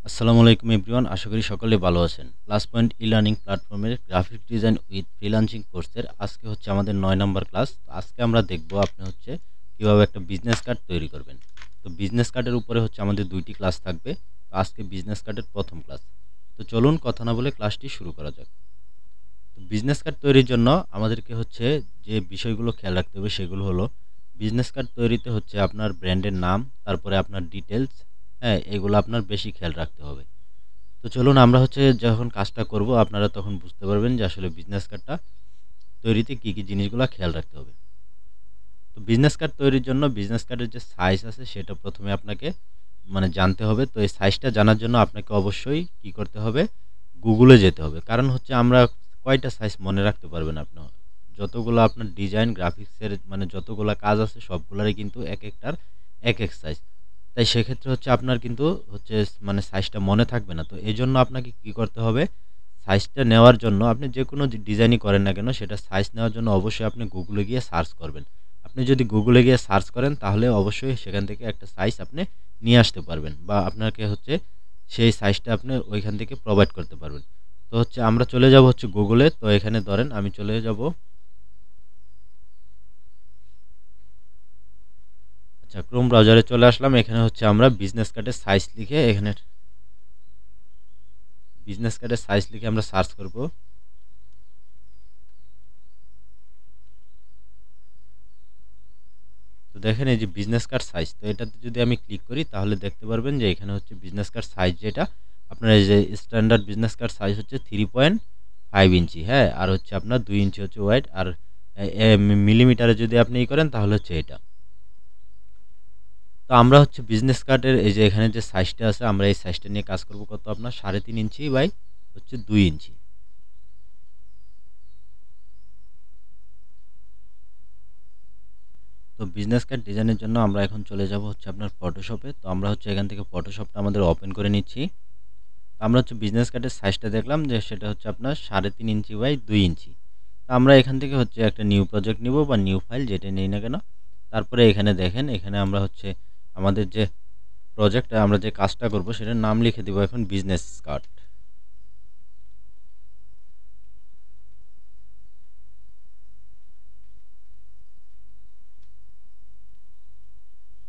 আসসালামু আলাইকুম এভরিওয়ান, আশা করি সকলে ভালো আছেন। প্লাস পয়েন্ট ই-লার্নিং প্ল্যাটফর্মের গ্রাফিক ডিজাইন উইথ ফ্রিল্যান্সিং কোর্সের আজকে হচ্ছে আমাদের ৯ নম্বর ক্লাস। আজকে আমরা দেখব আপনি হচ্ছে কীভাবে একটা বিজনেস কার্ড তৈরি করবেন। তো বিজনেস কার্ডের উপরে হচ্ছে আমাদের ২টি ক্লাস থাকবে। তো আজকে বিজনেস কার্ডের প্রথম ক্লাস। তো চলুন কথা না বলে ক্লাসটি শুরু করা যাক। তো বিজনেস কার্ড তৈরির জন্য আমাদেরকে হচ্ছে যে বিষয়গুলো খেয়াল রাখতে হবে সেগুলো হলো, বিজনেস কার্ড তৈরিতে হচ্ছে আপনার ব্র্যান্ডের নাম, তারপরে আপনার ডিটেলস, হ্যাঁ, এগুলো আপনার বেশি খেয়াল রাখতে হবে। তো চলুন আমরা হচ্ছে যখন কাজটা করব আপনারা তখন বুঝতে পারবেন যে আসলে বিজনেস কার্ডটা তৈরিতে কী কী জিনিসগুলো খেয়াল রাখতে হবে। তো বিজনেস কার্ড তৈরির জন্য বিজনেস কার্ডের যে সাইজ আছে সেটা প্রথমে আপনাকে জানতে হবে। তো এই সাইজটা জানার জন্য আপনাকে অবশ্যই কী করতে হবে, গুগলে যেতে হবে। কারণ হচ্ছে আমরা কয়টা সাইজ মনে রাখতে পারবেন আপনি, যতগুলো আপনার ডিজাইন গ্রাফিক্সের যতগুলো কাজ আছে সবগুলোরই কিন্তু এক একটার এক এক সাইজ। তাই সেক্ষেত্রে হচ্ছে আপনার কিন্তু হচ্ছে সাইজটা মনে থাকবে না। তো এজন্য আপনাকে কি করতে হবে, সাইজটা নেওয়ার জন্য আপনি যে কোনো ডিজাইনই করেন না কেন সেটা সাইজ নেওয়ার জন্য অবশ্যই আপনি গুগলে গিয়ে সার্চ করবেন। আপনি যদি গুগলে গিয়ে সার্চ করেন তাহলে অবশ্যই সেখান থেকে একটা সাইজ আপনি নিয়ে আসতে পারবেন, বা আপনাকে হচ্ছে সেই সাইজটা আপনি ওইখান থেকে প্রোভাইড করতে পারবেন। তো হচ্ছে আমরা চলে যাব হচ্ছে গুগলে। তো এখানে ধরেন আমি চলে যাব, আচ্ছা, ক্রোম ব্রাউজারে চলে আসলাম। এখানে হচ্ছে আমরা বিজনেস কার্ডের সাইজ লিখে এখানে বিজনেস কার্ডের সাইজ লিখে আমরা সার্চ করব। তো দেখেন এই যে বিজনেস কার্ড সাইজ, তো এটাতে যদি আমি ক্লিক করি তাহলে দেখতে পারবেন যে এখানে হচ্ছে বিজনেস কার্ড সাইজ, যেটা আপনার এই যে স্ট্যান্ডার্ড বিজনেস কার্ড সাইজ হচ্ছে 3.5 ইঞ্চি, হ্যাঁ, আর হচ্ছে আপনার 2 ইঞ্চি হচ্ছে ওয়াইড, আর মিলিমিটারে যদি আপনি করেন তাহলে হচ্ছে এটা। তো আমরা হচ্ছে বিজনেস কার্ডের এই যে এখানে যে সাইজটা আছে আমরা এই সাইজটা নিয়ে কাজ করব, কত আপনার 3.5 ইঞ্চি বাই হচ্ছে 2 ইঞ্চি। তো বিজনেস কার্ড ডিজাইনের জন্য আমরা এখন চলে যাব হচ্ছে আপনার ফটোশপে। তো আমরা হচ্ছে এখান থেকে ফটোশপটা আমাদের ওপেন করে নিচ্ছি। আমরা হচ্ছে বিজনেস কার্ডের সাইজটা দেখলাম যে সেটা হচ্ছে আপনার 3.5 ইঞ্চি বাই 2 ইঞ্চি। তো আমরা এখান থেকে হচ্ছে একটা নিউ প্রজেক্ট নিব বা নিউ ফাইল, যেটা নেই না কেন। তারপরে এখানে দেখেন, এখানে আমরা হচ্ছে আমাদের যে প্রজেক্টে আমরা যে কাজটা করব সেটার নাম লিখে দিব এখন বিজনেস কার্ড।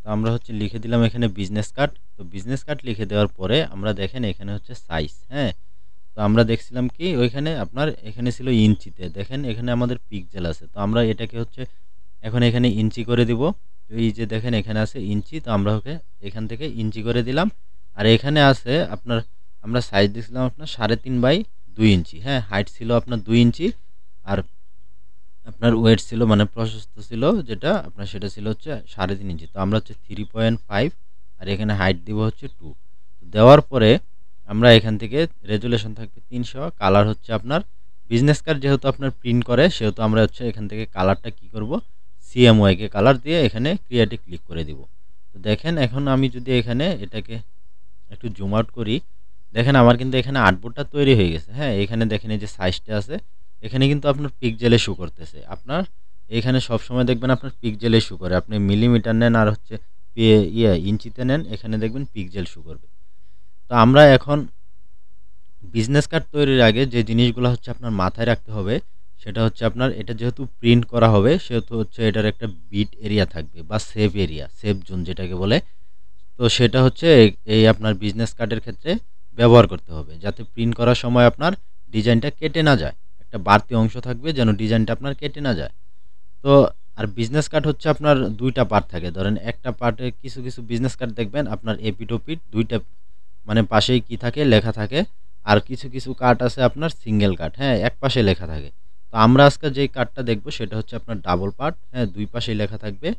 তো আমরা হচ্ছে লিখে দিলাম এখানে বিজনেস কার্ড। তো বিজনেস কার্ড লিখে দেওয়ার পরে আমরা দেখেন এখানে হচ্ছে সাইজ, হ্যাঁ। তো আমরা দেখছিলাম কি ওইখানে আপনার এখানে ছিল ইঞ্চিতে, দেখেন এখানে আমাদের পিক্সেল আছে। তো আমরা এটাকে হচ্ছে এখন এখানে ইঞ্চি করে দিব। তো এই যে দেখেন এখানে আছে ইঞ্চি, তো আমরা ওকে এখান থেকে ইঞ্চি করে দিলাম। আর এখানে আছে আপনার, আমরা সাইজ দিয়েছিলাম আপনার 3.5 বাই 2 ইঞ্চি, হ্যাঁ। হাইট ছিল আপনার 2 ইঞ্চি, আর আপনার ওয়েট ছিল প্রশস্ত ছিল যেটা আপনার সেটা ছিল হচ্ছে 3.5 ইঞ্চি। তো আমরা হচ্ছে 3.5, আর এখানে হাইট দিব হচ্ছে 2। দেওয়ার পরে আমরা এখান থেকে রেজুলেশন থাকবে 300, কালার হচ্ছে আপনার বিজনেস কার্ড যেহেতু আপনার প্রিন্ট করে সেহেতু আমরা হচ্ছে এখান থেকে কালারটা কি করব, সিএমওয়াইকে কালার দিয়ে এখানে ক্রিয়েটে ক্লিক করে দিব। তো দেখেন এখন আমি যদি এখানে এটাকে একটু জুম আউট করি, দেখেন আমার কিন্তু এখানে আর্টবোর্ডটা তৈরি হয়ে গেছে, হ্যাঁ। এখানে দেখেন এই যে সাইজটা আছে, এখানে কিন্তু আপনার পিক্সেলে শো করতেছে। আপনার এখানে সবসময় দেখবেন আপনার পিক্সেলে শো করে, আপনি মিলিমিটার নেন আর হচ্ছে ইঞ্চিতে নেন, এখানে দেখবেন পিক্সেল শো করবে। তো আমরা এখন বিজনেস কার্ড তৈরির আগে যে জিনিসগুলো হচ্ছে আপনার মাথায় রাখতে হবে সেটা হচ্ছে আপনার এটা যেহেতু প্রিন্ট করা হবে সেহেতু হচ্ছে এটার একটা বিট এরিয়া থাকবে বা সেভ এরিয়া, সেভ জোন যেটাকে বলে। তো সেটা হচ্ছে এই আপনার বিজনেস কার্ডের ক্ষেত্রে ব্যবহার করতে হবে, যাতে প্রিন্ট করার সময় আপনার ডিজাইনটা কেটে না যায়। একটা বাড়তি অংশ থাকবে যেন ডিজাইনটা আপনার কেটে না যায়। তো আর বিজনেস কার্ড হচ্ছে আপনার 2টা পার্ট থাকে। ধরেন একটা পার্টে কিছু কিছু বিজনেস কার্ড দেখবেন আপনার এপিট ওপিট 2টা পাশেই কি থাকে, লেখা থাকে। আর কিছু কিছু কার্ড আছে আপনার সিঙ্গেল কার্ড, হ্যাঁ, এক পাশে লেখা থাকে। তো আমরা আজকে যেই কার্ডটা দেখব সেটা হচ্ছে আপনার ডাবল পার্ট, হ্যাঁ, 2 পাশেই লেখা থাকবে।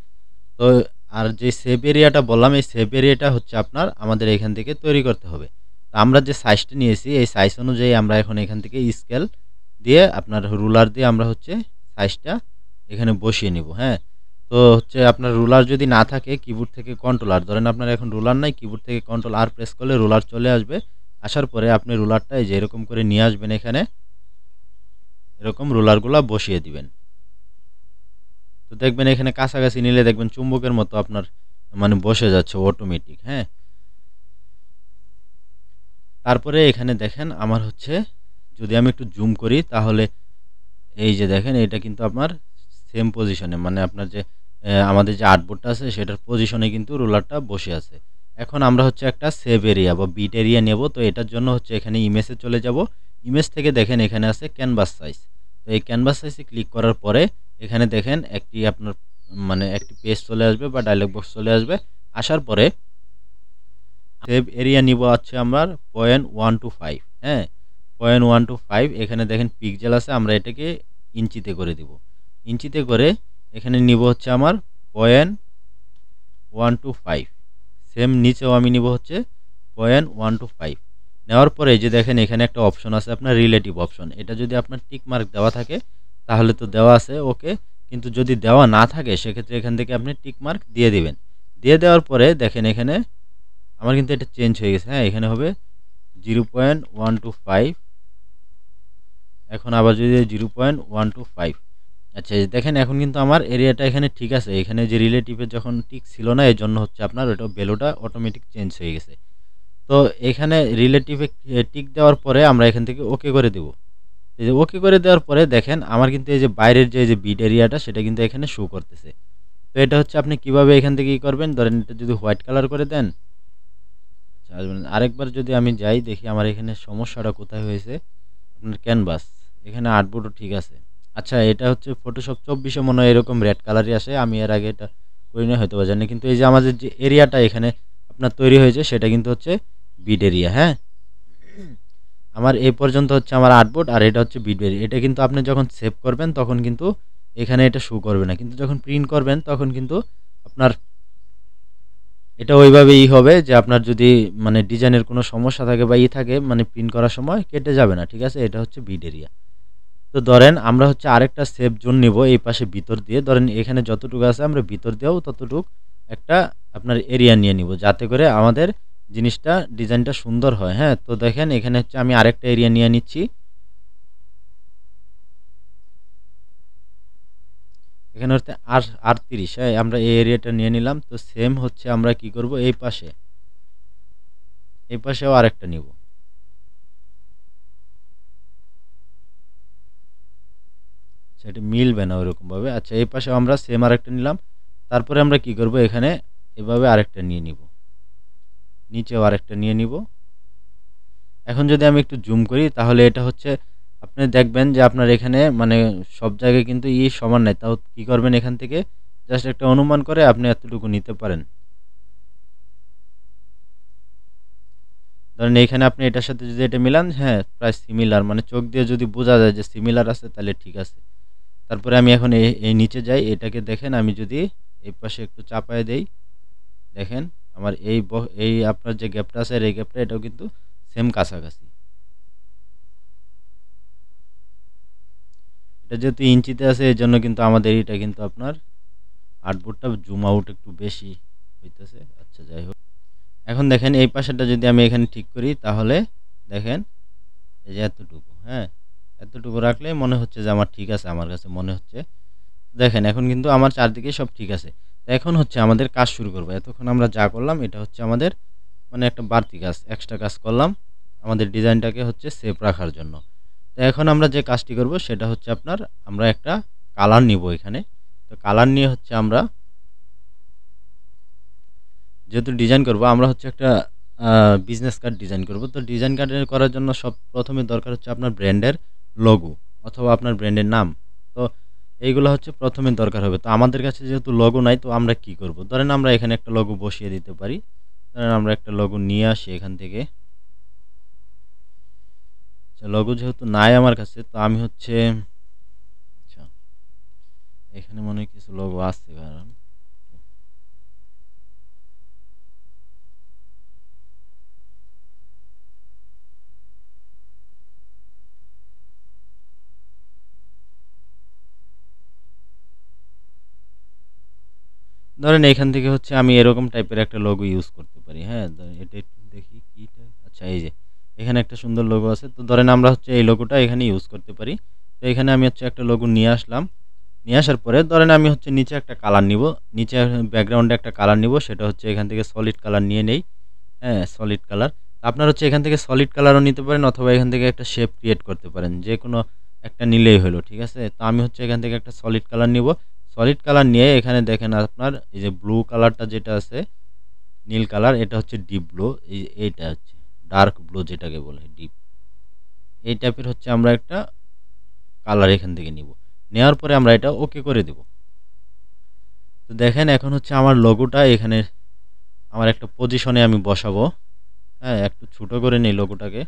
তো আর যে সেভ এরিয়াটা বললাম এই সেভ এরিয়াটা হচ্ছে আপনার আমাদের এখান থেকে তৈরি করতে হবে। তো আমরা যে সাইজটা নিয়েছি এই সাইজ অনুযায়ী আমরা এখন এখান থেকে স্কেল দিয়ে আপনার রুলার দিয়ে আমরা হচ্ছে সাইজটা এখানে বসিয়ে নিব, হ্যাঁ। তো হচ্ছে আপনার রুলার যদি না থাকে কিবোর্ড থেকে কন্ট্রোল আর, ধরেন আপনার এখন রুলার নাই, কিবোর্ড থেকে কন্ট্রোল আর প্রেস করলে রুলার চলে আসবে। আসার পরে আপনি রুলারটা এই যে এরকম করে নিয়ে আসবেন, এখানে এরকম রুলারগুলো বসিয়ে দিবেন। তো দেখবেন এখানে কাছাকাছি নিলে দেখবেন চুম্বকের মতো আপনার বসে যাচ্ছে অটোমেটিক, হ্যাঁ। তারপরে এখানে দেখেন আমার হচ্ছে যদি আমি একটু জুম করি তাহলে এই যে দেখেন এটা কিন্তু আপনার সেম পজিশনে, মানে আপনার যে আমাদের যে আর্টবোর্ডটা আছে সেটার পজিশনে কিন্তু রোলারটা বসে আছে। এখন আমরা হচ্ছে একটা সেভ এরিয়া বা বিট এরিয়া নেব। তো এটার জন্য হচ্ছে এখানে ইমেজে চলে যাব। ইমেজ থেকে দেখেন এখানে আছে ক্যানভাস সাইজ। তো এই ক্যানভাস সাইজে ক্লিক করার পরে এখানে দেখেন একটি আপনার মানে একটি পেজ চলে আসবে বা ডায়লগ বক্স চলে আসবে। আসার পরে সেভ এরিয়া নিব হচ্ছে আমার 0.125, হ্যাঁ 0.125। এখানে দেখেন পিক্সেল আছে, আমরা এটাকে ইঞ্চিতে করে দিব। ইঞ্চিতে করে এখানে নিব হচ্ছে আমার 0.125। সেম নিচেও আমি নিব হচ্ছে 0.125। নেওয়ার পরে যে দেখেন এখানে একটা অপশন আছে আপনার রিলেটিভ অপশন। এটা যদি আপনার টিক মার্ক দেওয়া থাকে তাহলে তো দেওয়া আছে ওকে, কিন্তু যদি দেওয়া না থাকে সেক্ষেত্রে এখান থেকে আপনি টিক মার্ক দিয়ে দিবেন। দিয়ে দেওয়ার পরে দেখেন এখানে আমার কিন্তু এটা চেঞ্জ হয়ে গেছে, হ্যাঁ এখানে হবে 0.125। এখন আবার যদি 0.125, আচ্ছা দেখেন এখন কিন্তু আমার এরিয়াটা এখানে ঠিক আছে। এখানে যে রিলেটিভের যখন টিক ছিল না এর জন্য হচ্ছে আপনার ওটা ভ্যালুটা অটোমেটিক চেঞ্জ হয়ে গেছে। তো এখানে রিলেটিভে টিক দেওয়ার পরে আমরা এখান থেকে ওকে করে দেব। এই যে ওকে করে দেওয়ার পরে দেখেন আমার কিন্তু এই যে বাইরের যে বিট এরিয়াটা সেটা কিন্তু এখানে শো করতেছে। তো এটা হচ্ছে আপনি কিভাবে এখান থেকে কি করবেন, ধরেন এটা যদি হোয়াইট কালার করে দেন। আরেকবার যদি আমি যাই দেখি আমার এখানে সমস্যাটা কোথায় হয়েছে। আপনার ক্যানভাস এখানে আর্টবোর্ডও ঠিক আছে। আচ্ছা এটা হচ্ছে ফটোশপ 24-এ মনে হয় এরকম রেড কালারই আসে, আমি এর আগে এটা করি না হয়তো জানি। কিন্তু এই যে আমাদের যে এরিয়াটা এখানে আপনার তৈরি হয়েছে সেটা কিন্তু হচ্ছে বিড এরিয়া। হ্যাঁ আমার এই পর্যন্ত হচ্ছে আমার আর্টবোর্ড আর এটা হচ্ছে বিড এরিয়া। এটা কিন্তু আপনি যখন সেভ করবেন তখন কিন্তু এখানে এটা শো করবে না, কিন্তু যখন প্রিন্ট করবেন তখন কিন্তু আপনার এটা ওইভাবেই হবে যে আপনার যদি মানে ডিজাইনের কোনো সমস্যা থাকে বা থাকে মানে প্রিন্ট করার সময় কেটে যাবে না, ঠিক আছে। এটা হচ্ছে বিড এরিয়া। তো ধরেন আমরা হচ্ছে আরেকটা সেভ জোন নিব এই পাশে ভিতর দিয়ে, ধরেন এখানে যতটুকু আছে আমরা ভিতর দিয়েও ততটুকু একটা আপনার এরিয়া নিয়ে নিব যাতে করে আমাদের জিনিসটা ডিজাইনটা সুন্দর হয়। হ্যাঁ তো দেখেন এখানে হচ্ছে আমি আরেকটা এরিয়া নিয়ে নিচ্ছি। এখানে হচ্ছে 38, হ্যাঁ আমরা এই এরিয়াটা নিয়ে নিলাম। তো সেম হচ্ছে আমরা কি করব এই পাশেও আরেকটা নিব। সেটা মিলবে না ওরকমভাবে। আচ্ছা এই পাশে আমরা সেম আরেকটা নিলাম। তারপরে আমরা কি করব এখানে এভাবে আরেকটা নিয়ে নিব, নিচেও আরেকটা নিয়ে নিব। এখন যদি আমি একটু জুম করি তাহলে এটা হচ্ছে আপনি দেখবেন যে আপনার এখানে মানে সব জায়গায় কিন্তু সমান নাই। তাও কি করবেন এখান থেকে জাস্ট একটা অনুমান করে আপনি এতটুকু নিতে পারেন। ধরেন এইখানে আপনি এটার সাথে যদি এটা মিলান, হ্যাঁ প্রায় সিমিলার, মানে চোখ দিয়ে যদি বোঝা যায় যে সিমিলার আছে তাহলে ঠিক আছে। তারপরে আমি এখন এই নিচে যাই, এটাকে দেখেন আমি যদি এই পাশে একটু চাপায় দেই দেখেন আমার এই আপনার যে গ্যাপটা আছে এই গ্যাপটা এটাও কিন্তু সেম কাছাকাছি। এটা যেহেতু ইঞ্চিতে আছে এই জন্য কিন্তু আমাদের এটা কিন্তু আপনার আউটপুটটা জুম আউট একটু বেশি হইতেছে। আচ্ছা যাই হোক, এখন দেখেন এই পাশেরটা যদি আমি এখানে ঠিক করি তাহলে দেখেন এই যে এতটুকু, হ্যাঁ এতটুকু রাখলে মনে হচ্ছে যে আমার ঠিক আছে, আমার কাছে মনে হচ্ছে। দেখেন এখন কিন্তু আমার চারদিকে সব ঠিক আছে। তো এখন হচ্ছে আমাদের কাজ শুরু করবো। এতক্ষণ আমরা যা করলাম এটা হচ্ছে আমাদের মানে একটা বাড়তি কাজ, এক্সট্রা কাজ করলাম আমাদের ডিজাইনটাকে হচ্ছে সেভ রাখার জন্য। তো এখন আমরা যে কাজটি করব সেটা হচ্ছে আপনার আমরা একটা কালার নিব এখানে। তো কালার নিয়ে হচ্ছে আমরা যেহেতু ডিজাইন করব আমরা হচ্ছে একটা বিজনেস কার্ড ডিজাইন করব। তো ডিজাইন কার্ড করার জন্য সব প্রথমে দরকার হচ্ছে আপনার ব্র্যান্ডের লোগো অথবা আপনার ব্র্যান্ডের নাম। তো এইগুলো হচ্ছে প্রথমে দরকার হবে। তো আমাদের কাছে যেহেতু লোগো নাই তো আমরা কি করব, ধরেন আমরা এখানে একটা লোগো বসিয়ে দিতে পারি। ধরেন আমরা একটা লোগো নিয়ে আসি এখান থেকে। আচ্ছা লোগো যেহেতু নাই আমার কাছে তো আমি হচ্ছে আচ্ছা এখানে মনে হয় কিছু লোগো আছে, কারণ ধরেন এখান থেকে হচ্ছে আমি এরকম টাইপের একটা লোগো ইউজ করতে পারি। হ্যাঁ এটা একটু দেখি কিটা, আচ্ছা এই যে এখানে একটা সুন্দর লোগো আছে। তো ধরেন আমরা হচ্ছে এই লোগোটা এখানে ইউজ করতে পারি। তো এখানে আমি হচ্ছে একটা লোগো নিয়ে আসলাম। নিয়ে আসার পরে ধরেন আমি হচ্ছে নিচে একটা কালার নিব, নিচে ব্যাকগ্রাউন্ডে একটা কালার নিব, সেটা হচ্ছে এখান থেকে সলিড কালার নিয়ে নেই। হ্যাঁ সলিড কালার। আপনার হচ্ছে এখান থেকে সলিড কালারও নিতে পারেন অথবা এখান থেকে একটা শেপ ক্রিয়েট করতে পারেন, যে কোনো একটা নিলেই হলো, ঠিক আছে। তো আমি হচ্ছে এখান থেকে একটা সলিড কালার নিব। সলিড কালার নিয়ে এখানে দেখেন আপনার এই যে ব্লু কালারটা যেটা আছে, নীল কালার, এটা হচ্ছে ডিপ ব্লু, এইটা হচ্ছে ডার্ক ব্লু যেটাকে বলে ডিপ, এই টাইপের হচ্ছে আমরা একটা কালার এখান থেকে নিব। নেওয়ার পরে আমরা এটা ওকে করে দেব। তো দেখেন এখন হচ্ছে আমার লোগোটা এখানে আমার একটা পজিশনে আমি বসাবো। হ্যাঁ, একটু ছোট করে নেই লোগোটাকে,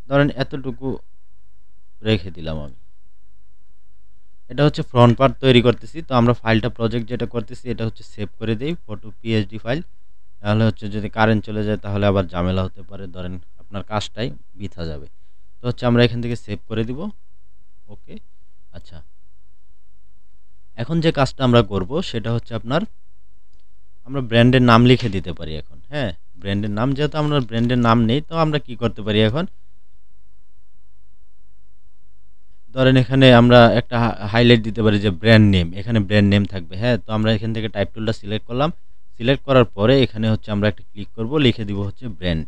ধরেন এতটুকু রেখে দিলাম আমি। এটা হচ্ছে ফ্রন্ট পার্ট তৈরি করতেছি। তো আমরা ফাইলটা প্রজেক্ট যেটা করতেছি এটা হচ্ছে সেভ করে দেই, ফটো পিএইচডি ফাইল। তাহলে হচ্ছে যদি কারেন্ট চলে যায় তাহলে আবার ঝামেলা হতে পারে, ধরেন আপনার কাজটাই বৃথা যাবে। তো হচ্ছে আমরা এখান থেকে সেভ করে দিব। ওকে, আচ্ছা, এখন যে কাজটা আমরা করব সেটা হচ্ছে আপনার আমরা ব্র্যান্ডের নাম লিখে দিতে পারি এখন। হ্যাঁ, ব্র্যান্ডের নাম, যেহেতু আমরা ব্র্যান্ডের নাম নেই তো আমরা কি করতে পারি এখন, ধরেন এখানে আমরা একটা হাইলাইট দিতে পারি যে ব্র্যান্ড নেম, এখানে ব্র্যান্ড নেম থাকবে। হ্যাঁ, তো আমরা এখান থেকে টাইপ টুলটা সিলেক্ট করলাম। সিলেক্ট করার পরে এখানে হচ্ছে আমরা একটা ক্লিক করব, লিখে দিব হচ্ছে ব্র্যান্ড।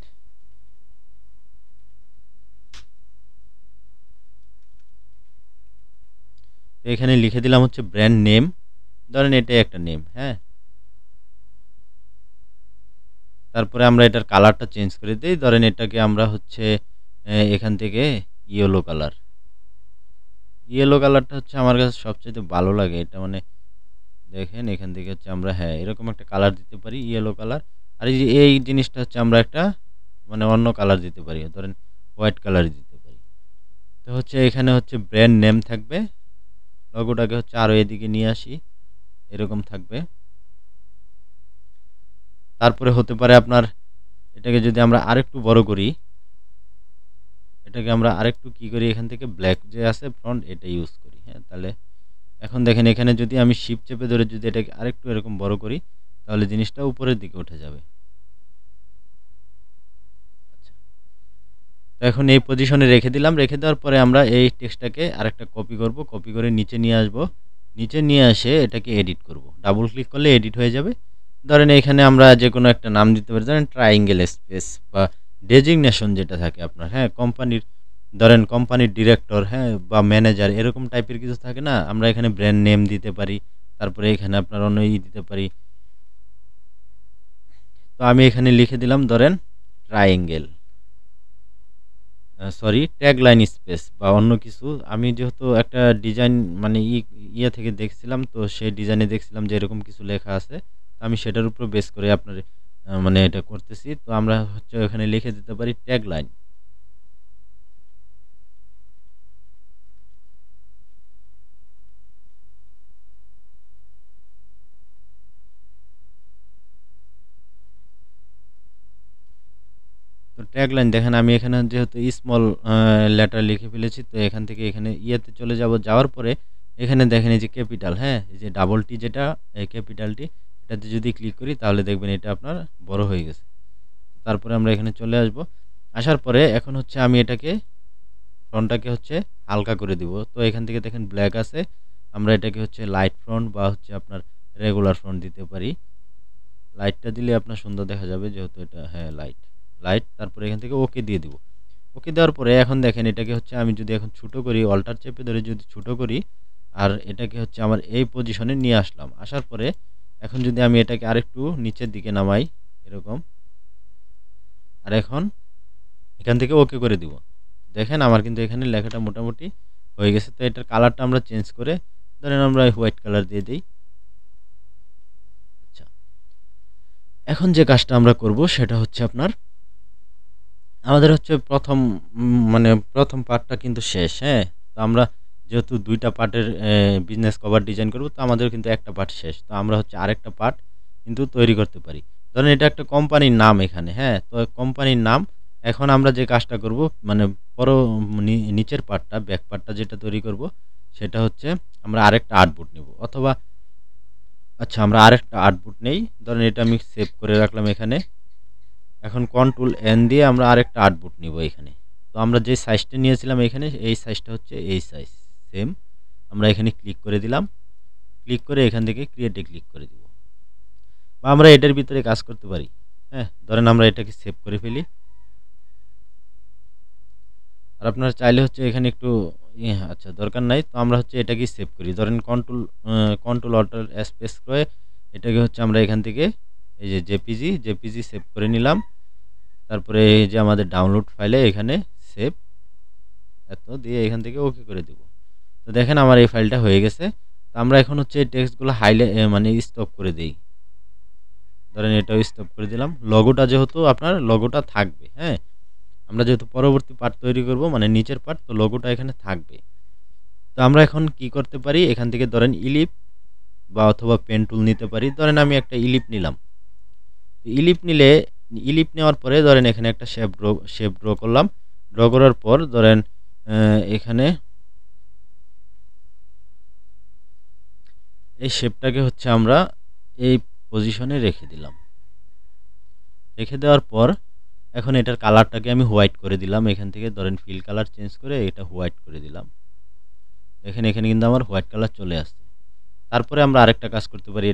তো এখানে লিখে দিলাম হচ্ছে ব্র্যান্ড নেম, ধরেন এটাই একটা নেম। হ্যাঁ, তারপরে আমরা এটার কালারটা চেঞ্জ করে দিই, ধরেন এটাকে আমরা হচ্ছে এখান থেকে ইয়েলো কালার, ইয়েলো কালারটা হচ্ছে আমার কাছে সবচেয়ে ভালো লাগে। এটা মানে দেখেন এখান থেকে হচ্ছে আমরা হ্যাঁ এরকম একটা কালার দিতে পারি, ইয়েলো কালার। আর এই যে এই জিনিসটা হচ্ছে আমরা একটা মানে অন্য কালার দিতে পারি, ধরেন হোয়াইট কালার দিতে পারি। তো হচ্ছে এখানে হচ্ছে ব্র্যান্ড নেম থাকবে, লোগোটাকে হচ্ছে আরও এদিকে নিয়ে আসি, এরকম থাকবে। তারপরে হতে পারে আপনার এটাকে যদি আমরা আরেকটু বড় করি, এটাকে আমরা আরেকটু কি করি, এখান থেকে ব্ল্যাক যে আছে ফন্ট এটা ইউজ করি। হ্যাঁ, তাহলে এখন দেখেন এখানে যদি আমি শিফট চেপে ধরে যদি এটাকে আরেকটু এরকম বড় করি তাহলে জিনিসটা উপরের দিকে উঠে যাবে। আচ্ছা, তো এখন এই পজিশনে রেখে দিলাম। রেখে দেওয়ার পরে আমরা এই টেক্সটটাকে আরেকটা কপি করব, কপি করে নিচে নিয়ে আসব। নিচে নিয়ে এসে এটাকে এডিট করব, ডাবল ক্লিক করলে এডিট হয়ে যাবে। ধরেন এখানে আমরা যে কোনো একটা নাম দিতে পারি, ধরেন ট্রায়াঙ্গেল স্পেস বা ডেজিগনেশন যেটা থাকে আপনার, হ্যাঁ কোম্পানির, ধরেন কোম্পানির ডিরেক্টর, হ্যাঁ বা ম্যানেজার, এরকম টাইপের কিছু থাকে না, আমরা এখানে ব্র্যান্ড নেম দিতে পারি। তারপরে এখানে আপনার অন্য দিতে পারি। তো আমি এখানে লিখে দিলাম ধরেন ট্রায়াঙ্গেল, সরি ট্যাগলাইন স্পেস বা অন্য কিছু। আমি যেহেতু একটা ডিজাইন মানে ইয়ে থেকে দেখছিলাম, তো সেই ডিজাইনে দেখছিলাম যে এরকম কিছু লেখা আছে, তো আমি সেটার উপর বেস করে আপনার মানে এটা করতেছি। তো আমরা হচ্ছে এখানে লিখে দিতে পারি ট্যাগলাইন। তো ট্যাগলাইন দেখেন আমি এখানে যেহেতু স্মল লেটার লিখে ফেলেছি, তো এখান থেকে এখানে ইয়েতে চলে যাব। যাওয়ার পরে এখানে দেখেন এই যে ক্যাপিটাল, হ্যাঁ এই যে ডাবল টি যেটা ক্যাপিটালটি, এটাতে যদি ক্লিক করি তাহলে দেখবেন এটা আপনার বড় হয়ে গেছে। তারপরে আমরা এখানে চলে আসব। আসার পরে এখন হচ্ছে আমি এটাকে ফ্রন্টটাকে হচ্ছে হালকা করে দিব। তো এখান থেকে দেখেন ব্ল্যাক আছে, আমরা এটাকে হচ্ছে লাইট ফ্রন্ট বা হচ্ছে আপনার রেগুলার ফ্রন্ট দিতে পারি। লাইটটা দিলে আপনার সুন্দর দেখা যাবে, যেহেতু এটা হ্যাঁ লাইট লাইট। তারপরে এখান থেকে ওকে দিয়ে দিব। ওকে দেওয়ার পরে এখন দেখেন এটাকে হচ্ছে আমি যদি এখন ছোটো করি, অল্টার চেপে ধরে যদি ছোটো করি, আর এটাকে হচ্ছে আমার এই পজিশনে নিয়ে আসলাম। আসার পরে এখন যদি আমি এটাকে আরেকটু নিচের দিকে নামাই এরকম, আর এখন এখান থেকে ওকে করে দিব। দেখেন আমার কিন্তু এখানে লেখাটা মোটামুটি হয়ে গেছে। তো এটার কালারটা আমরা চেঞ্জ করে ধরেন আমরা হোয়াইট কালার দিয়ে দিই। আচ্ছা, এখন যে কাজটা আমরা করব সেটা হচ্ছে আপনার আমাদের হচ্ছে প্রথম মানে প্রথম পার্টটা কিন্তু শেষ। হ্যাঁ, তো আমরা যেহেতু দুইটা পার্টের বিজনেস কভার ডিজাইন করব, তো আমাদের কিন্তু একটা পার্ট শেষ। তো আমরা হচ্ছে আরেকটা পার্ট কিন্তু তৈরি করতে পারি। ধরেন এটা একটা কোম্পানির নাম এখানে। হ্যাঁ, তো কোম্পানির নাম। এখন আমরা যে কাজটা করব মানে পরো নিচের পার্টটা ব্যাক পার্টটা যেটা তৈরি করব সেটা হচ্ছে আমরা আরেকটা আউটপুট নিব, অথবা আচ্ছা আমরা আরেকটা আউটপুট নেই। ধরেন এটা আমি সেভ করে রাখলাম এখানে। এখন কন্ট্রোল এন দিয়ে আমরা আরেকটা আউটপুট নিব এখানে। তো আমরা যে সাইজটা নিয়েছিলাম এখানে এই সাইজটা হচ্ছে এই সাইজ সেম। আমরা এখানে ক্লিক করে দিলাম, ক্লিক করে এখান থেকে ক্রিয়েটে ক্লিক করে দিব। বা আমরা এটার ভিতরে কাজ করতে পারি। হ্যাঁ, ধরেন আমরা এটাকে সেভ করে ফেলি। আর আপনারা চাইলে হচ্ছে এখানে একটু আচ্ছা দরকার নাই। তো আমরা হচ্ছে এটাকেই সেভ করি। ধরেন কন্ট্রোল অল্টার স্পেস করে এটাকে হচ্ছে আমরা এখান থেকে এই যে জেপিজি সেভ করে নিলাম। তারপরে এই যে আমাদের ডাউনলোড ফাইলে এখানে সেভ এত দিয়ে এখান থেকে ওকে করে দেব। তো দেখেন আমার এই ফাইলটা হয়ে গেছে। তো আমরা এখন হচ্ছে এই টেক্সটগুলো মানে স্টপ করে দেই। ধরেন এটাও স্টপ করে দিলাম। লোগোটা যেহেতু আপনার লোগোটা থাকবে, হ্যাঁ? আমরা যেহেতু পরবর্তী পার্ট তৈরি করব মানে নিচের পার্ট, তো লোগোটা এখানে থাকবে। তো আমরা এখন কি করতে পারি, এখান থেকে ধরেন ইলিপ বা অথবা পেন টুল নিতে পারি। ধরেন আমি একটা ইলিপ নিলাম। ইলিপ নিলে ইলিপ নেওয়ার পরে ধরেন এখানে একটা শেপ ড্র করলাম। ড্র করার পর ধরেন এখানে এই শেপটাকে হচ্ছে আমরা এই পজিশনে রেখে দিলাম। রেখে দেওয়ার পর এখন এটার কালারটাকে আমি হোয়াইট করে দিলাম। এখান থেকে ধরেন ফিল কালার চেঞ্জ করে এটা হোয়াইট করে দিলাম। দেখেন এখানে কিন্তু আমার হোয়াইট কালার চলে আসছে। তারপরে আমরা আরেকটা কাজ করতে পারি,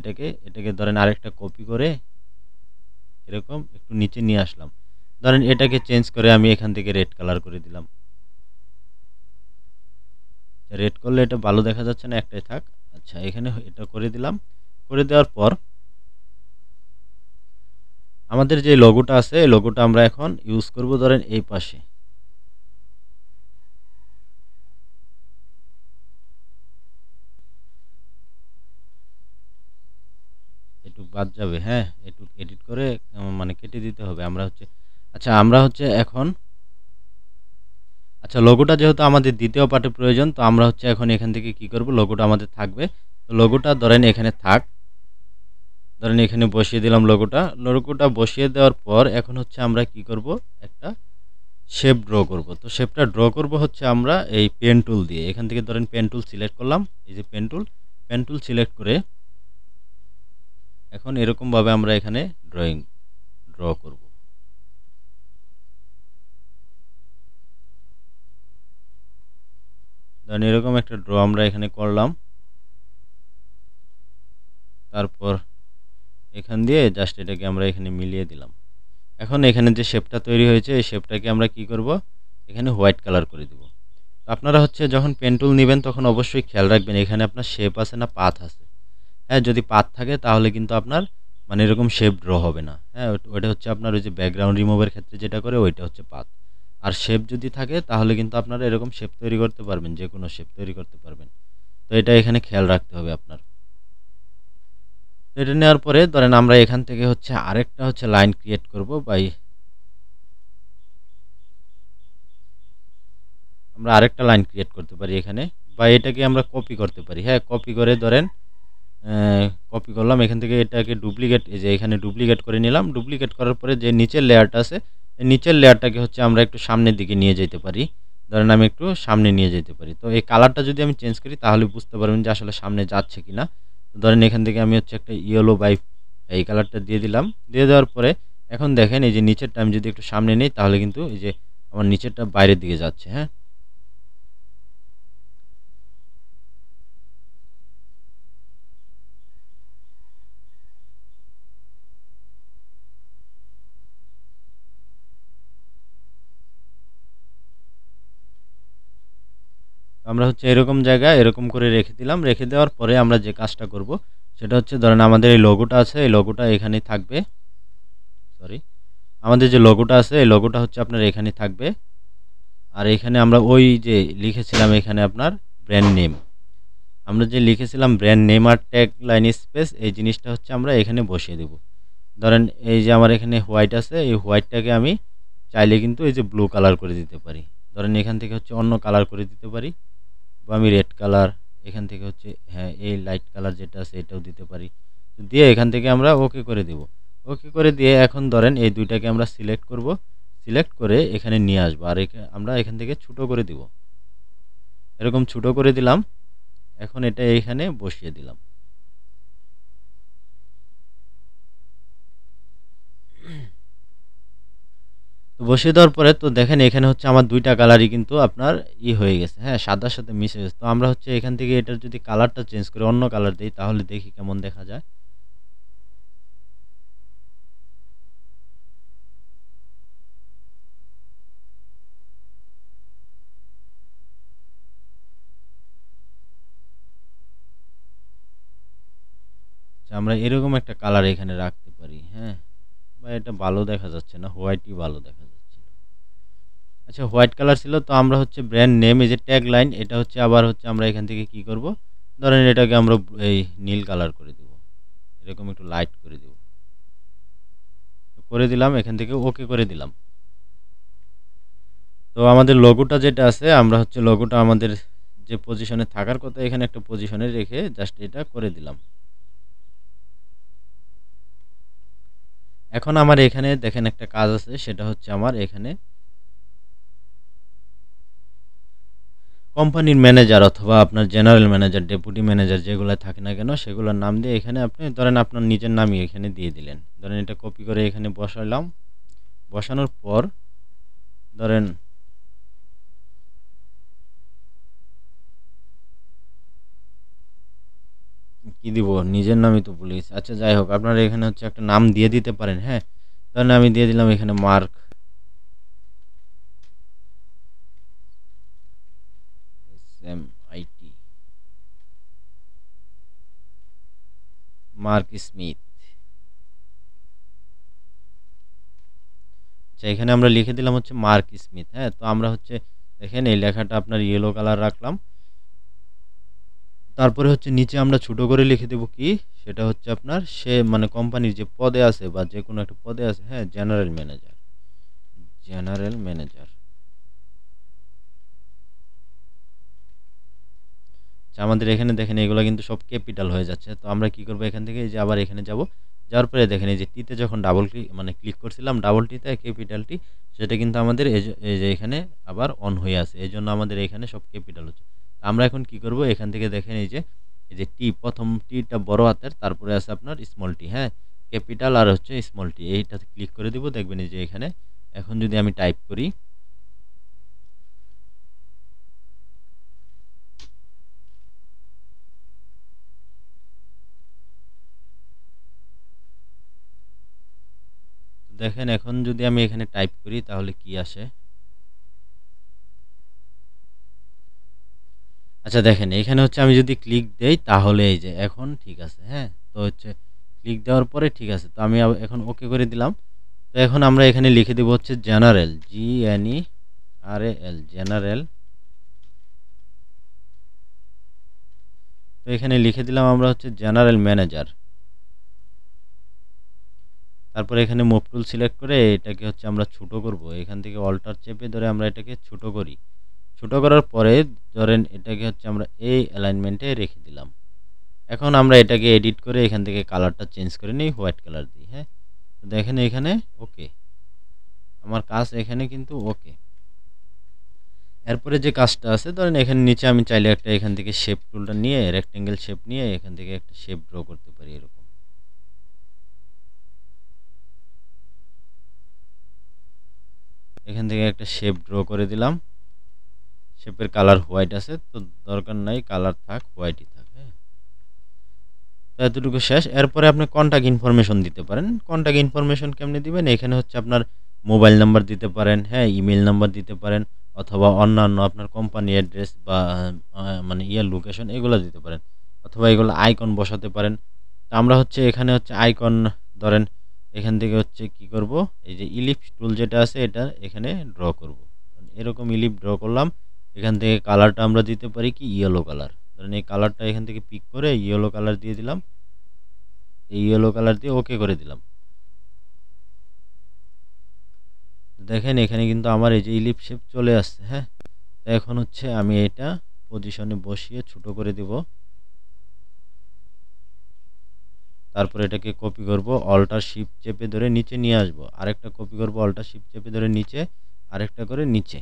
এটাকে ধরেন আরেকটা কপি করে এরকম একটু নিচে নিয়ে আসলাম। ধরেন এটাকে চেঞ্জ করে আমি এখান থেকে রেড কালার করে দিলাম। রেড করলে এটা ভালো দেখা যাচ্ছে না, একটাই থাক। আচ্ছা এখানে এটা করে দিলাম। করে দেওয়ার পর আমাদের যে লোগোটা আছে এই লোগোটা আমরা এখন ইউজ করব ধরেন এই পাশে। একটু বাদ যাবে, হ্যাঁ, একটু এডিট করে মানে কেটে দিতে হবে। আমরা হচ্ছে এখন আচ্ছা লোগোটা যেহেতু আমাদের দ্বিতীয় পার্টে প্রয়োজন, তো আমরা হচ্ছে এখন এখান থেকে কি করব, লোগোটা আমাদের থাকবে। তো লোগোটা ধরেন এখানে থাক। ধরেন এখানে বসিয়ে দিলাম লোগোটা বসিয়ে দেওয়ার পর এখন হচ্ছে আমরা কি করব, একটা শেপ ড্র করব। তো শেপটা ড্র করব হচ্ছে আমরা এই পেন টুল দিয়ে। এখান থেকে ধরেন পেন টুল সিলেক্ট করলাম, এই যে পেন টুল সিলেক্ট করে এখন এরকম ভাবে আমরা এখানে ড্র করব। ধরেন এরকম একটা ড্র আমরা এখানে করলাম। তারপর এখান দিয়ে জাস্ট এটাকে আমরা এখানে মিলিয়ে দিলাম। এখন এখানে যে শেপটা তৈরি হয়েছে এই শেপটাকে আমরা কি করব, এখানে হোয়াইট কালার করে দেব। তো আপনারা হচ্ছে যখন পেন টুল নেবেন তখন অবশ্যই খেয়াল রাখবেন এখানে আপনার শেপ আছে না পাথ আছে। হ্যাঁ, যদি পাথ থাকে তাহলে কিন্তু আপনার মানে এরকম শেপ ড্র হবে না। হ্যাঁ, ওইটা হচ্ছে আপনার ওই যে ব্যাকগ্রাউন্ড রিমুভের ক্ষেত্রে যেটা করে ওইটা হচ্ছে পাথ। আর শেপ যদি থাকে তাহলে কিন্তু আপনারা এরকম শেপ তৈরি করতে পারবেন, যে কোনো শেপ তৈরি করতে পারবেন। তো এটা এখানে খেয়াল রাখতে হবে আপনার। তো এটা নেওয়ার পরে ধরেন আমরা এখান থেকে হচ্ছে আরেকটা হচ্ছে লাইন ক্রিয়েট করব আমরা আরেকটা লাইন ক্রিয়েট করতে পারি এখানে, বা এটাকে আমরা কপি করতে পারি। হ্যাঁ, কপি করে ধরেন কপি করলাম এখান থেকে, এটাকে ডুপ্লিকেট, এই যে এখানে ডুপ্লিকেট করে নিলাম। ডুপ্লিকেট করার পরে যে নিচের লেয়ারটা আছে এই নিচের লেয়ারটাকে হচ্ছে আমরা একটু সামনের দিকে নিয়ে যেতে পারি। ধরেন আমি একটু সামনে নিয়ে যেতে পারি। তো এই কালারটা যদি আমি চেঞ্জ করি তাহলে বুঝতে পারবেন যে আসলে সামনে যাচ্ছে কিনা। তো ধরেন এখান থেকে আমি হচ্ছে একটা ইয়েলো এই কালারটা দিয়ে দিলাম। দিয়ে দেওয়ার পরে এখন দেখেন এই যে নিচেরটা আমি যদি একটু সামনে নিই তাহলে কিন্তু এই যে আমার নিচেরটা বাইরের দিকে যাচ্ছে। হ্যাঁ, আমরা হচ্ছে এরকম জায়গায় এরকম করে রেখে দিলাম। রেখে দেওয়ার পরে আমরা যে কাজটা করব সেটা হচ্ছে ধরেন আমাদের এই লোগোটা আছে, এই লোগোটা এখানেই থাকবে। সরি, আমাদের যে লোগোটা আছে এই লোগোটা হচ্ছে আপনার এখানে থাকবে। আর এখানে আমরা ওই যে লিখেছিলাম এখানে আপনার ব্র্যান্ড নেম, আমরা যে লিখেছিলাম ব্র্যান্ড নেম আর ট্যাগ লাইন স্পেস, এই জিনিসটা হচ্ছে আমরা এখানে বসিয়ে দেব। ধরেন এই যে আমার এখানে হোয়াইট আছে, এই হোয়াইটটাকে আমি চাইলে কিন্তু এই যে ব্লু কালার করে দিতে পারি। ধরেন এখান থেকে হচ্ছে অন্য কালার করে দিতে পারি, বা আমি রেড কালার, এখান থেকে হচ্ছে হ্যাঁ এই লাইট কালার যেটা আছে এটাও দিতে পারি। তো দিয়ে এখান থেকে আমরা ওকে করে দেব। ওকে করে দিয়ে এখন ধরেন এই দুইটাকে আমরা সিলেক্ট করব। সিলেক্ট করে এখানে নিয়ে আসবো আর আমরা এখান থেকে ছোটো করে দিব। এরকম ছোটো করে দিলাম। এখন এটা এইখানে বসিয়ে দিলাম। তো বসিয়ে দেওয়ার পরে তো দেখেন এখানে হচ্ছে আমার দুইটা কালারই কিন্তু আপনার হয়ে গেছে। হ্যাঁ, সাদার সাথে মিশে গেছে। তো আমরা হচ্ছে এখান থেকে এটার যদি কালারটা চেঞ্জ করে অন্য কালার দিই তাহলে দেখি কেমন দেখা যায়। আমরা এরকম একটা কালার এখানে রাখতে পারি, হ্যাঁ? বা এটা ভালো দেখা যাচ্ছে না, হোয়াইটই ভালো দেখা যাচ্ছিল। আচ্ছা, হোয়াইট কালার ছিল, তো আমরা হচ্ছে ব্র্যান্ড নেম এই যে ট্যাগ লাইন, এটা হচ্ছে আবার হচ্ছে আমরা এখান থেকে কি করব, ধরেন এটাকে আমরা এই নীল কালার করে দেব, এরকম একটু লাইট করে দেব। তো করে দিলাম, এখান থেকে ওকে করে দিলাম। তো আমাদের লোগোটা যেটা আছে, আমরা হচ্ছে লোগোটা আমাদের যে পজিশনে থাকার কথা এখানে একটা পজিশনে রেখে জাস্ট এটা করে দিলাম। এখন আমার এখানে দেখেন একটা কাজ আছে, সেটা হচ্ছে আমার এখানে কোম্পানির ম্যানেজার অথবা আপনার জেনারেল ম্যানেজার, ডেপুটি ম্যানেজার যেগুলো থাকে না কেন, সেগুলোর নাম দিয়ে এখানে আপনি ধরেন আপনার নিজের নামই এখানে দিয়ে দিলেন। ধরেন এটা কপি করে এখানে বসালাম, বসানোর পর ধরেন কি দিব, নিজের নামই তো পুলিশ। আচ্ছা যাই হোক, আপনারা এখানে হচ্ছে একটা নাম দিয়ে দিতে পারেন, হ্যাঁ? ধরেন আমি দিয়ে দিলাম এখানে মার্ক SMIT, মার্ক স্মিথ। আচ্ছা, এখানে আমরা লিখে দিলাম হচ্ছে মার্ক স্মিথ, হ্যাঁ? তো আমরা হচ্ছে দেখেন এই লেখাটা আপনার ইয়েলো কালার রাখলাম। তারপরে হচ্ছে নিচে আমরা ছোট করে লিখে দেব কি, সেটা হচ্ছে আপনার সে মানে কোম্পানির যে পদে আছে বা যে কোনো একটা পদে আছে, হ্যাঁ, জেনারেল ম্যানেজার, জেনারেল ম্যানেজার। আচ্ছা, আমাদের এখানে দেখেন এগুলো কিন্তু সব ক্যাপিটাল হয়ে যাচ্ছে। তো আমরা কি করব, এখান থেকে এই যে আবার এখানে যাব, যাওয়ার পরে দেখেন এই যে টিতে যখন ডাবল ক্লিক মানে ক্লিক করছিলাম, ডাবল টিতে ক্যাপিটাল টি, সেটা কিন্তু আমাদের এই যে এখানে আবার অন হয়ে আছে, এই জন্য আমাদের এখানে সব ক্যাপিটাল হচ্ছে। আমরা এখন কি করব, এখান থেকে দেখেন এই যে টি, প্রথম টিটা বড় হাতের, তারপরে আছে আপনার স্মল টি, হ্যাঁ, ক্যাপিটাল আর হচ্ছে স্মল টি, এইটাতে ক্লিক করে দিব। দেখবেন এই যে এখানে এখন যদি আমি টাইপ করি, দেখেন এখন যদি আমি এখানে টাইপ করি তাহলে কি আসে। আচ্ছা দেখেন এখানে হচ্ছে আমি যদি ক্লিক দেই তাহলে এই যে এখন ঠিক আছে, হ্যাঁ? তো হচ্ছে ক্লিক দেওয়ার পরে ঠিক আছে, তো আমি এখন ওকে করে দিলাম। তো এখন আমরা এখানে লিখে দেব হচ্ছে জেনারেল, GNERAL, জেনারেল। তো এখানে লিখে দিলাম আমরা হচ্ছে জেনারেল ম্যানেজার। তারপর এখানে মুভ টুল সিলেক্ট করে এটাকে হচ্ছে আমরা ছোট করব, এখান থেকে অল্টার চেপে ধরে আমরা এটাকে ছোট করি। ছোট করার পরে ধরেন এটাকে হচ্ছে আমরা এই অ্যালাইনমেন্টে রেখে দিলাম। এখন আমরা এটাকে এডিট করে এখান থেকে কালারটা চেঞ্জ করে নিই, হোয়াইট কালার দিই, হ্যাঁ? তো দেখেন এখানে ওকে, আমার কাজ এখানে কিন্তু ওকে। এরপরে যে কাজটা আছে, ধরেন এখানে নিচে আমি চাইলে একটা এখান থেকে শেপ টুলটা নিয়ে রেক্টেঙ্গেল শেপ নিয়ে এখান থেকে একটা শেপ ড্র করতে পারি এরকম। এখান থেকে একটা শেপ ড্র করে দিলাম। শেপের কালার হোয়াইট আছে, তো দরকার নাই, কালার থাক, হোয়াইটই থাক, হ্যাঁ? তো এতটুকু শেষ। এরপরে আপনি কন্ট্যাক্ট ইনফরমেশন দিতে পারেন। কন্ট্যাক্ট ইনফরমেশন কেমনে দিবেন, এখানে হচ্ছে আপনার মোবাইল নাম্বার দিতে পারেন, হ্যাঁ, ইমেল নাম্বার দিতে পারেন, অথবা অন্যান্য আপনার কোম্পানি অ্যাড্রেস বা মানে ইয়ার লোকেশন এগুলো দিতে পারেন, অথবা এগুলো আইকন বসাতে পারেন। তো আমরা হচ্ছে এখানে হচ্ছে আইকন ধরেন এখান থেকে হচ্ছে কি করব, এই যে ইলিপস টুল যেটা আছে এটা এখানে ড্র করব। এরকম ইলিপ ড্র করলাম। এখান থেকে কালারটা আমরা দিতে পারি কি ইয়েলো কালার, ধরেন এই কালারটা এখান থেকে পিক করে ইয়েলো কালার দিয়ে দিলাম। এই ইয়েলো কালার দিয়ে ওকে করে দিলাম। দেখেন এখানে কিন্তু আমার এই যে ইলিপ শেপ চলে আসছে, হ্যাঁ? তো এখন হচ্ছে আমি এটা পজিশনে বসিয়ে ছোট করে দিব। তারপর এটাকে কপি করব, অল্টার শিফট চেপে ধরে নিচে নিয়ে আসব, আরেকটা কপি করব, অল্টার শিফট চেপে ধরে নিচে, আরেকটা করে নিচে।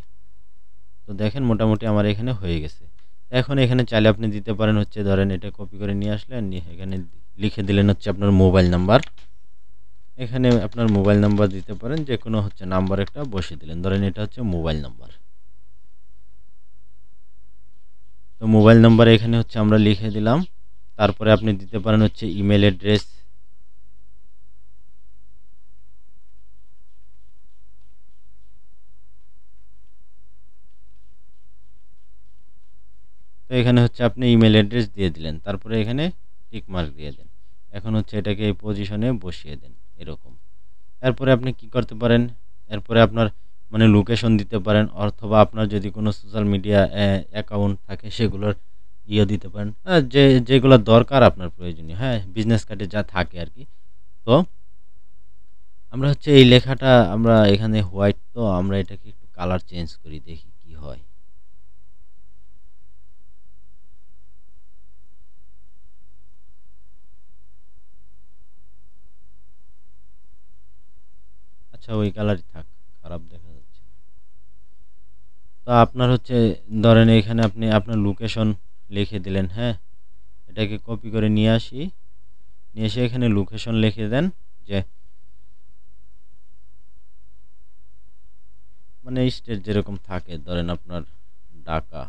তো দেখেন মোটামুটি আমার এখানে হয়ে গেছে। এখন এখানে চাইলে আপনি দিতে পারেন হচ্ছে ধরেন এটা কপি করে নিয়ে আসলেন, এখানে লিখে দিলেন হচ্ছে আপনার মোবাইল নাম্বার। এখানে আপনার মোবাইল নাম্বার দিতে পারেন, যে কোনো হচ্ছে নাম্বার একটা বসিয়ে দিলেন, ধরেন এটা হচ্ছে মোবাইল নাম্বার। তো মোবাইল নাম্বার এখানে হচ্ছে আমরা লিখে দিলাম। তারপরে আপনি দিতে পারেন হচ্ছে ইমেল অ্যাড্রেস। তো এখানে হচ্ছে আপনি ইমেল অ্যাড্রেস দিয়ে দিলেন, তারপরে এখানে টিক মার্ক দিয়ে দেন। এখন হচ্ছে এটাকে এই পজিশনে বসিয়ে দেন এরকম। এরপরে আপনি কি করতে পারেন? এরপরে আপনার মানে লোকেশন দিতে পারেন, অথবা আপনার যদি কোনো সোশ্যাল মিডিয়া অ্যাকাউন্ট থাকে সেগুলোর দিতে পারেন। যেগুলো দরকার আপনার প্রয়োজনীয়, হ্যাঁ? বিজনেস কার্ডে যা থাকে আরকি। তো আমরা হচ্ছে এই লেখাটা আমরা এখানে হোয়াইট, তো আমরা এটাকে একটু কালার চেঞ্জ করি, দেখি কি হয়। আচ্ছা, ওই কালারই থাক। খারাপ দেখা যাচ্ছে না। তো আপনার হচ্ছে ধরেন এখানে আপনি আপনার লোকেশন লিখে দিলেন, হ্যাঁ? এটাকে কপি করে নিয়ে আসি। নিয়ে এসে এখানে লোকেশন লিখে দেন যে মানে স্টেট যেরকম থাকে, ধরেন আপনার ঢাকা।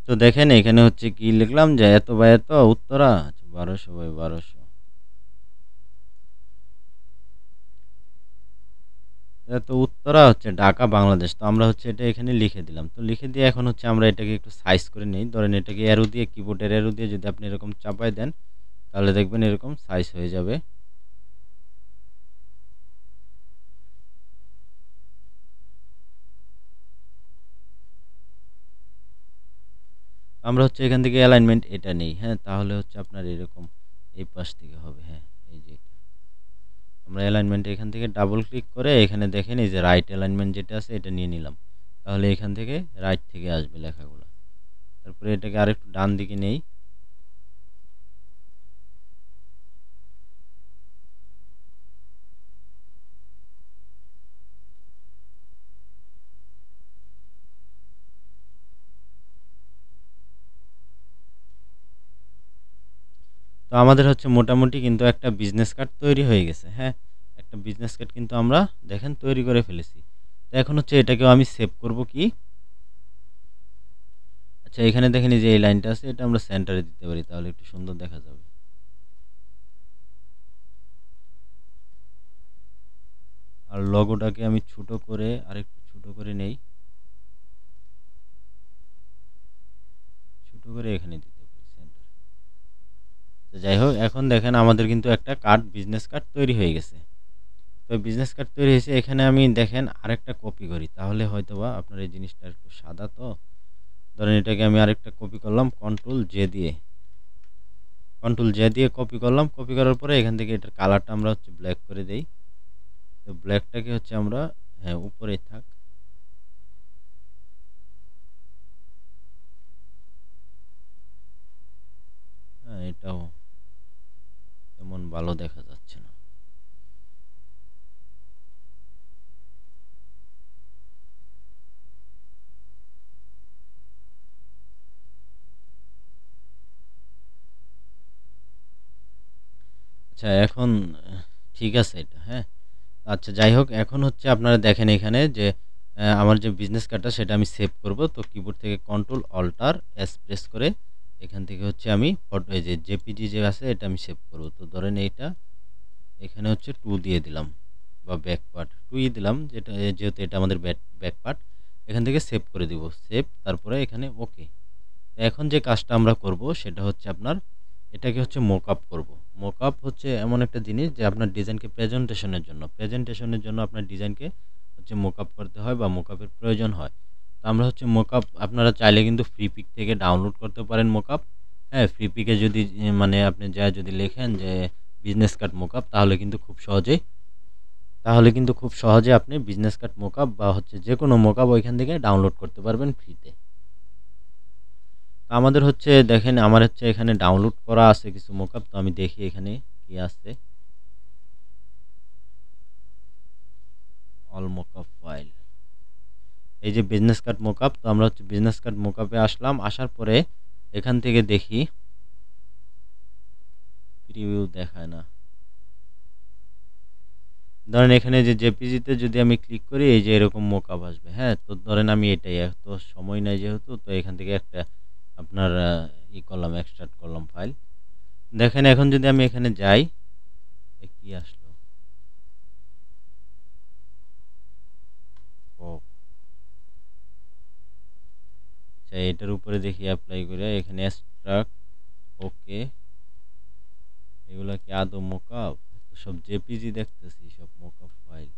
তো দেখেন এখানে হচ্ছে কি লিখলাম যে এত বাই এত উত্তরা, আচ্ছা 1200 বাই 1200, এত উত্তরা হচ্ছে ঢাকা বাংলাদেশ। তো আমরা হচ্ছে এটা এখানে লিখে দিলাম। তো লিখে দিয়ে এখন হচ্ছে আমরা এটাকে একটু সাইজ করে নেই। ধরেন এটাকে অ্যারো দিয়ে, কিবোর্ডের অ্যারো দিয়ে যদি আপনি এরকম চাপায় দেন, তাহলে দেখবেন এরকম সাইজ হয়ে যাবে। আমরা হচ্ছে এখান থেকে অ্যালাইনমেন্ট এটা নেই, হ্যাঁ? তাহলে হচ্ছে আপনার এরকম এই পাশ থেকে হবে, হ্যাঁ? এই যে এটা। আমরা অ্যালাইনমেন্ট এখান থেকে ডাবল ক্লিক করে এখানে দেখেন এই যে রাইট অ্যালাইনমেন্ট যেটা আছে এটা নিয়ে নিলাম। তাহলে এখান থেকে রাইট থেকে আসবে লেখাগুলো। তারপরে এটাকে আরেকটু ডান দিকে নেই। তো আমাদের হচ্ছে মোটামুটি কিন্তু একটা বিজনেস কার্ড তৈরি হয়ে গেছে, হ্যাঁ? একটা বিজনেস কার্ড কিন্তু আমরা দেখেন তৈরি করে ফেলেছি। তো এখন হচ্ছে এটাকেও আমি সেভ করব কি? আচ্ছা, এখানে দেখেন এই যে এই লাইনটা আছে এটা আমরা সেন্টারে দিতে পারি, তাহলে একটু সুন্দর দেখা যাবে। আর লোগোটাকে আমি ছোট করে আরেকটু ছোট করে নেই। ছোট করে এখানে দিতে পারি সেন্টার। তো যাই হোক, এখন দেখেন আমাদের কিন্তু একটা কার্ড, বিজনেস কার্ড তৈরি হয়ে গেছে। তো বিজনেস কার্ড তৈরি হয়েছে, এখানে আমি দেখেন আরেকটা কপি করি, তাহলে হয়তোবা আপনার এই জিনিসটা একটু সাদা, তো ধরেন এটাকে আমি আরেকটা কপি করলাম কন্ট্রোল জে দিয়ে কপি করলাম। কপি করার পরে এখান থেকে এটার কালারটা আমরা হচ্ছে ব্ল্যাক করে দেই। তো ব্ল্যাকটাকে হচ্ছে আমরা, হ্যাঁ, উপরেই থাক। হ্যাঁ, এটাও তেমন ভালো দেখা যাচ্ছে না। আচ্ছা, এখন ঠিক আছে এটা, হ্যাঁ? আচ্ছা, যাই হোক, এখন হচ্ছে আপনারা দেখেন এখানে যে আমার যে বিজনেস কার্ডটা সেটা আমি সেভ করব। তো কিবোর্ড থেকে কন্ট্রোল অল্টার এস প্রেস করে এখান থেকে হচ্ছে আমি ফটো, এই যে জেপিজি যে আছে এটা আমি সেভ করব। তো ধরেন এইটা এখানে হচ্ছে 2 দিয়ে দিলাম, বা ব্যাক পার্ট 2 ই দিলাম, যেটা যেহেতু এটা আমাদের ব্যাক পার্ট। এখান থেকে সেভ করে দিব। সেভ, তারপরে এখানে ওকে। এখন যে কাজটা আমরা করব সেটা হচ্ছে আপনার এটাকে হচ্ছে মোকআপ করব। মোকআপ হচ্ছে এমন একটা জিনিস যে আপনার ডিজাইনকে প্রেজেন্টেশনের জন্য আপনার ডিজাইনকে হচ্ছে মোকআপ করতে হয় বা মোকআপের প্রয়োজন হয়। তো আমরা হচ্ছে মোকআপ, আপনারা চাইলে কিন্তু ফ্রি পিক থেকে ডাউনলোড করতে পারেন মোকআপ। হ্যাঁ, ফ্রি পিকে যদি মানে আপনি যা যদি লেখেন যে বিজনেস কার্ড মোকআপ, তাহলে কিন্তু খুব সহজে আপনি বিজনেস কার্ড মোকআপ বা হচ্ছে যে কোনো মোকআপ ওইখান থেকে ডাউনলোড করতে পারবেন ফ্রিতে। আমাদের হচ্ছে দেখেন আমার হচ্ছে এখানে ডাউনলোড করা আছে কিছু মোকআপ। তো আমি দেখি এখানে কি আছে। অল মোকআপ ফাইল, এই যে বিজনেস কার্ড মোকআপ। তো আমরা হচ্ছে বিজনেস কার্ড মোকআপে আসলাম। আসার পরে এখান থেকে দেখি প্রিভিউ দেখায় না। ধরেন এখানে যে জেপিজিতে যদি আমি ক্লিক করি এই যে এরকম মোকআপ আসবে। হ্যাঁ, তো ধরেন আমি এটাই এত সময় নাই যেহেতু, তো এখান থেকে একটা আপনার করলাম, এক্সট্রাক্ট করলাম ফাইল। দেখেন এখন যদি আমি এখানে যাই, কি আসলো, ও আচ্ছা, এটার উপরে দেখি অ্যাপ্লাই করে এখানে এক্সট্রাক্ট, ওকে। এগুলা কি আদৌ মোকআপ? সব জেপিজি দেখতেছি, সব মোকআপ ফাইল।